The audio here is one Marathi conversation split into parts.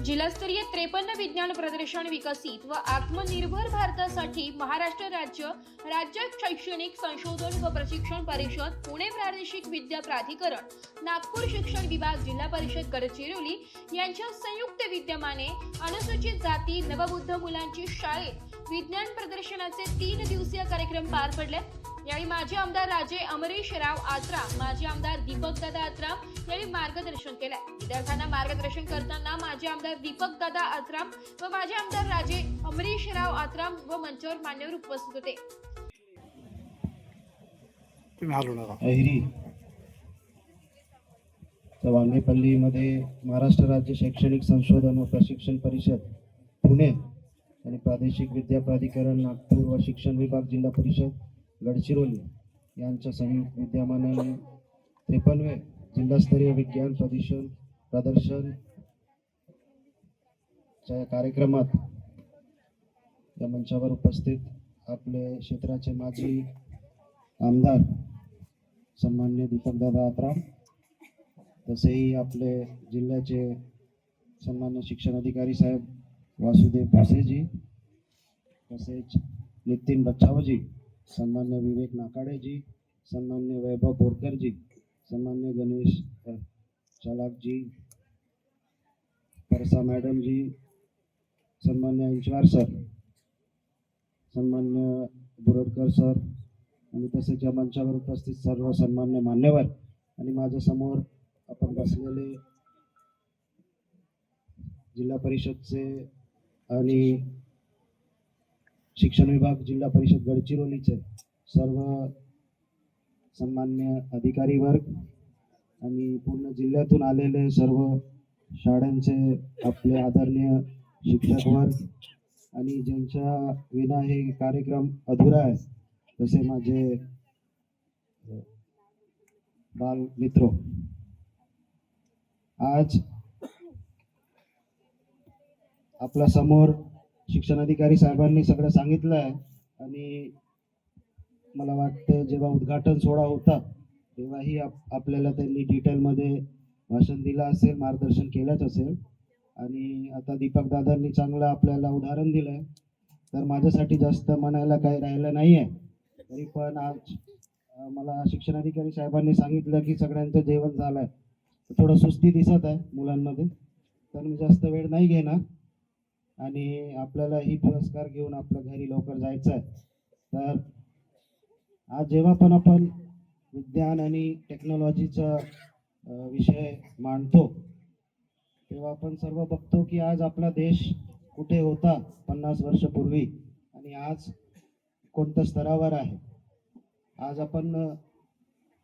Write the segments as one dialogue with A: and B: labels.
A: जिल्हास्तरीय 53 विज्ञान प्रदर्शन विकसित व आत्मनिर्भर भारतासाठी महाराष्ट्र राज्य शैक्षणिक संशोधन व प्रशिक्षण परिषद, पुणे प्रादेशिक विद्या प्राधिकरण, नागपूर शिक्षण विभाग, जिल्हा परिषद गडचिरोली यांच्या संयुक्त विद्यमाने अनुसूचित जाती नवबुद्ध मुलांची शाळेत विज्ञान प्रदर्शनाचे 3 दिवसीय कार्यक्रम पार पडले। यावेळी माजी आमदार राजे अमरीशराव आत्राम, माजी आमदार दीपकदादा आत्राम यांनी मार्गदर्शन केले। विद्यार्थ्यांना मार्गदर्शन करताना माजी आमदार दीपकदादा आत्राम व माजी आमदार राजे अमरीशराव आत्राम व मंचावर मान्यवर उपस्थित होते।
B: अहिरी वांगेपल्लीमध्ये महाराष्ट्र राज्य शैक्षणिक संशोधन व प्रशिक्षण परिषद पुणे आणि प्रादेशिक विद्या प्राधिकरण नागपूर व शिक्षण विभाग जिल्हा परिषद गडचिरोली यांच्या संयुक्त विद्यमानाने 53 जिल्हास्तरीय विज्ञान प्रदर्शनच्या कार्यक्रमात या मंचावर उपस्थित आपले क्षेत्राचे माजी आमदार सन्मान्य दीपकदादा आत्राम, तसेही आपले जिल्ह्याचे सन्मान्य शिक्षण अधिकारी साहेब वासुदेव भोसेजी, तसेच नितीन बच्छावजी, सन्मान्य विवेक नाकाडेजी, सन्मान्य वैभव बोरकरजी, सन्मान्य गणेश चालाकजी, परसा मॅडम जी, सन्मान्य इंचवार सर, सन्मान्य बुरडकर सर आणि तसेच या मंचावर उपस्थित सर्व सन्मान्य मान्यवर आणि माझ्या समोर आपण बसलेले जिल्हा परिषदचे आणि शिक्षण विभाग जिल्हा परिषद गडचिरोलीचे सर्व सन्मान्य अधिकारी वर्ग आणि पूर्ण जिल्ह्यातून आलेले सर्व शाळांचे आपले आदरणीय शिक्षक वर्ग आणि ज्यांच्या विना हे कार्यक्रम अधुरा आहे तसे माझे बाल मित्र, आज आपल्या समोर शिक्षण अधिकारी साहेबांनी सगळं सांगितलं आहे आणि मला वाटतं जेव्हा उद्घाटन सोहळा होता तेव्हाही आपल्याला त्यांनी डिटेलमध्ये भाषण दिलं असेल, मार्गदर्शन केलंच असेल आणि आता दीपकदादांनी चांगलं आपल्याला उदाहरण दिलंय, तर माझ्यासाठी जास्त म्हणायला काही राहिलं नाही आहे। तरी पण आज मला शिक्षण अधिकारी साहेबांनी सांगितलं की सगळ्यांचं जेवण झालं आहे, थोडं सुस्ती दिसत आहे मुलांमध्ये, तर मी जास्त वेळ नाही घेणार आणि आपल्याला ही पुरस्कार घेऊन आपल्या घरी लवकर जायचं आहे। तर आज जेव्हा पण आपण विज्ञान आणि टेक्नॉलॉजीचा विषय मांडतो तेव्हा आपण सर्व बघतो की आज आपला देश कुठे होता 50 वर्षापूर्वी आणि आज कोणत्या स्तरावर आहे। आज आपण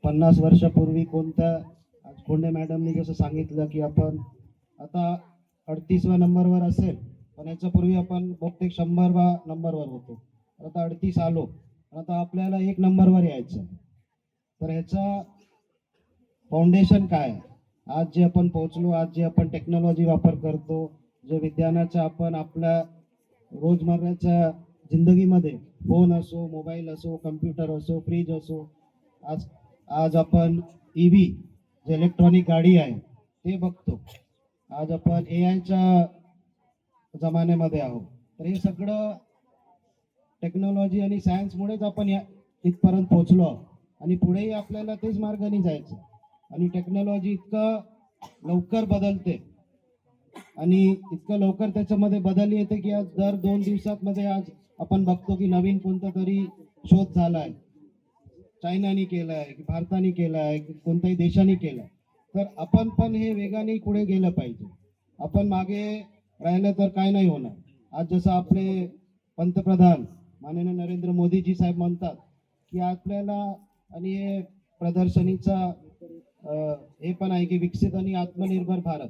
B: 50 वर्षापूर्वी कोणत्या, आज खोंडे मॅडमनी जसं सांगितलं की आपण आता 38व्या नंबरवर असेल, पण याच्यापूर्वी आपण बहुतेक 100व्या नंबरवर होतो, आता 38 आलो, आता आपल्याला 1 नंबरवर यायचं। तर ह्याचा फाउंडेशन काय आहे? आज जे आपण पोहोचलो, आज जे आपण टेक्नॉलॉजी वापर करतो, जे विज्ञानाचा आपण आपल्या रोजमर्राच्या जिंदगीमध्ये फोन असो, मोबाईल असो, कम्प्युटर असो, फ्रीज असो, आज आपण EV जे इलेक्ट्रॉनिक गाडी आहे ते बघतो, आज आपण AIच्या जमान्यामध्ये आहोत। तर हे सगळं टेक्नॉलॉजी आणि सायन्समुळेच आपण इथपर्यंत पोहोचलो आणि पुढेही आपल्याला तेच मार्गाने जायचं आणि टेक्नॉलॉजी इतकं लवकर बदलते आणि इतकं लवकर त्याच्यामध्ये बदल येते की आज दर 2 दिवसांमध्ये आज आपण बघतो की नवीन कोणता तरी शोध झालाय, चायनाने केलाय की भारताने केलाय की कोणत्याही देशाने केलाय। तर आपण पण हे वेगाने पुढे गेलं पाहिजे, आपण मागे राहिलं तर काय नाही होणार। आज जसं आपले पंतप्रधान माननीय नरेंद्र मोदीजी साहेब म्हणतात की आपल्याला आणि हे प्रदर्शनीचा हे पण आहे की विकसित आणि आत्मनिर्भर भारत।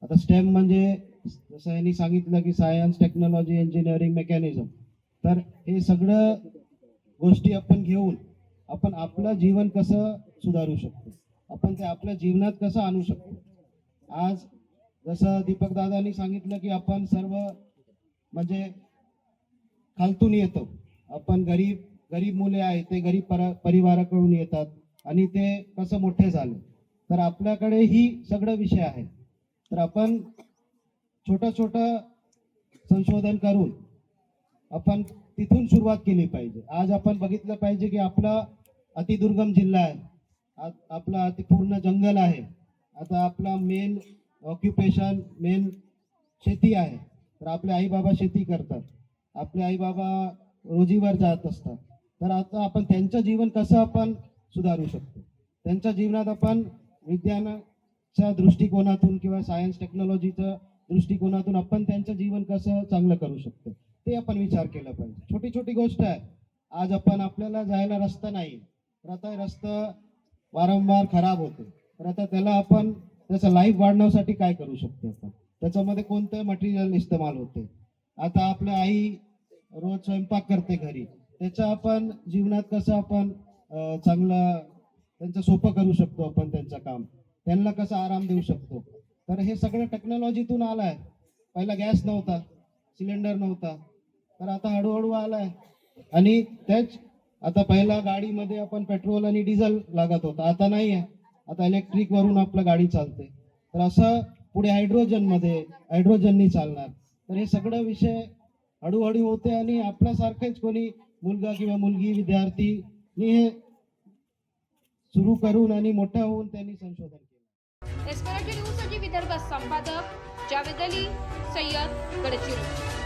B: आता स्टेम म्हणजे जसं यांनी सांगितलं की सायन्स, टेक्नॉलॉजी, इंजिनिअरिंग, मेकॅनिझम, तर हे सगळं गोष्टी आपण घेऊन आपण आपलं जीवन कसं सुधारू शकतो, आपण ते आपल्या जीवनात कसं आणू शकतो। आज जसं दीपकदादांनी सांगितलं की आपण सर्व म्हणजे खालतून येतो, आपण गरीब मुले आहेत ते गरीब परिवाराकडून येतात आणि ते कसं मोठे झाले, तर आपल्याकडे ही सगळं विषय आहे। तर आपण छोटं छोटं संशोधन करून आपण तिथून सुरुवात केली पाहिजे. आज आपण बघितलं पाहिजे की आपला अतिदुर्गम जिल्हा आहे, आपला अति पूर्ण जंगल आहे. आता आपला मेन ऑक्युपेशन मेन शेती आहे. तर आपले आई बाबा शेती करतात, आपले आई बाबा रोजीवर जात असतात. तर आता आपण त्यांचं जीवन कसं आपण सुधारू शकतो, त्यांच्या जीवनात आपण विज्ञानाच्या दृष्टिकोनातून किंवा सायन्स टेक्नॉलॉजीच्या दृष्टिकोनातून आपण त्यांचं जीवन कसं चांगलं करू शकतो ते आपण विचार केला पाहिजे. छोटी छोटी गोष्ट आहे. आज आपण आपल्याला जायला रस्ता नाही, तर आता रस्ता वारंवार खराब होतो. तर आता त्याला आपण त्याचं लाईफ वाढवण्यासाठी काय करू शकतो आपण, त्याच्यामध्ये कोणतं मटेरियल इस्तेमाल होते. आता आपल्या आई रोज स्वयंपाक करते घरी, त्याचं आपण जीवनात कसं आपण चांगलं त्यांचं सोपं करू शकतो, आपण त्यांचं काम त्यांना कसं आराम देऊ शकतो. तर हे सगळं टेक्नॉलॉजीतून आलं आहे. पहिला गॅस नव्हता, सिलेंडर नव्हता, तर आता हळूहळू आला आहे. आणि त्याच आता पहिला गाडीमध्ये आपण पेट्रोल आणि डिझेल लागत होता, आता नाही आहे. आता इलेक्ट्रिक वरून आपलं गाडी चालते. तर असं पुढे हायड्रोजननी चालणार. तर हे सगळं विषय हळूहळू होते आणि आपल्यासारखेच कोणी मुलगा किंवा मुलगी विद्यार्थीनी हे सुरू करून आणि मोठा होऊन त्यांनी संशोधन केलं.
A: एसपीआरटी न्यूज साठी विदर्भ संपादक जावेद अली, सय्यद, गडचिरोली.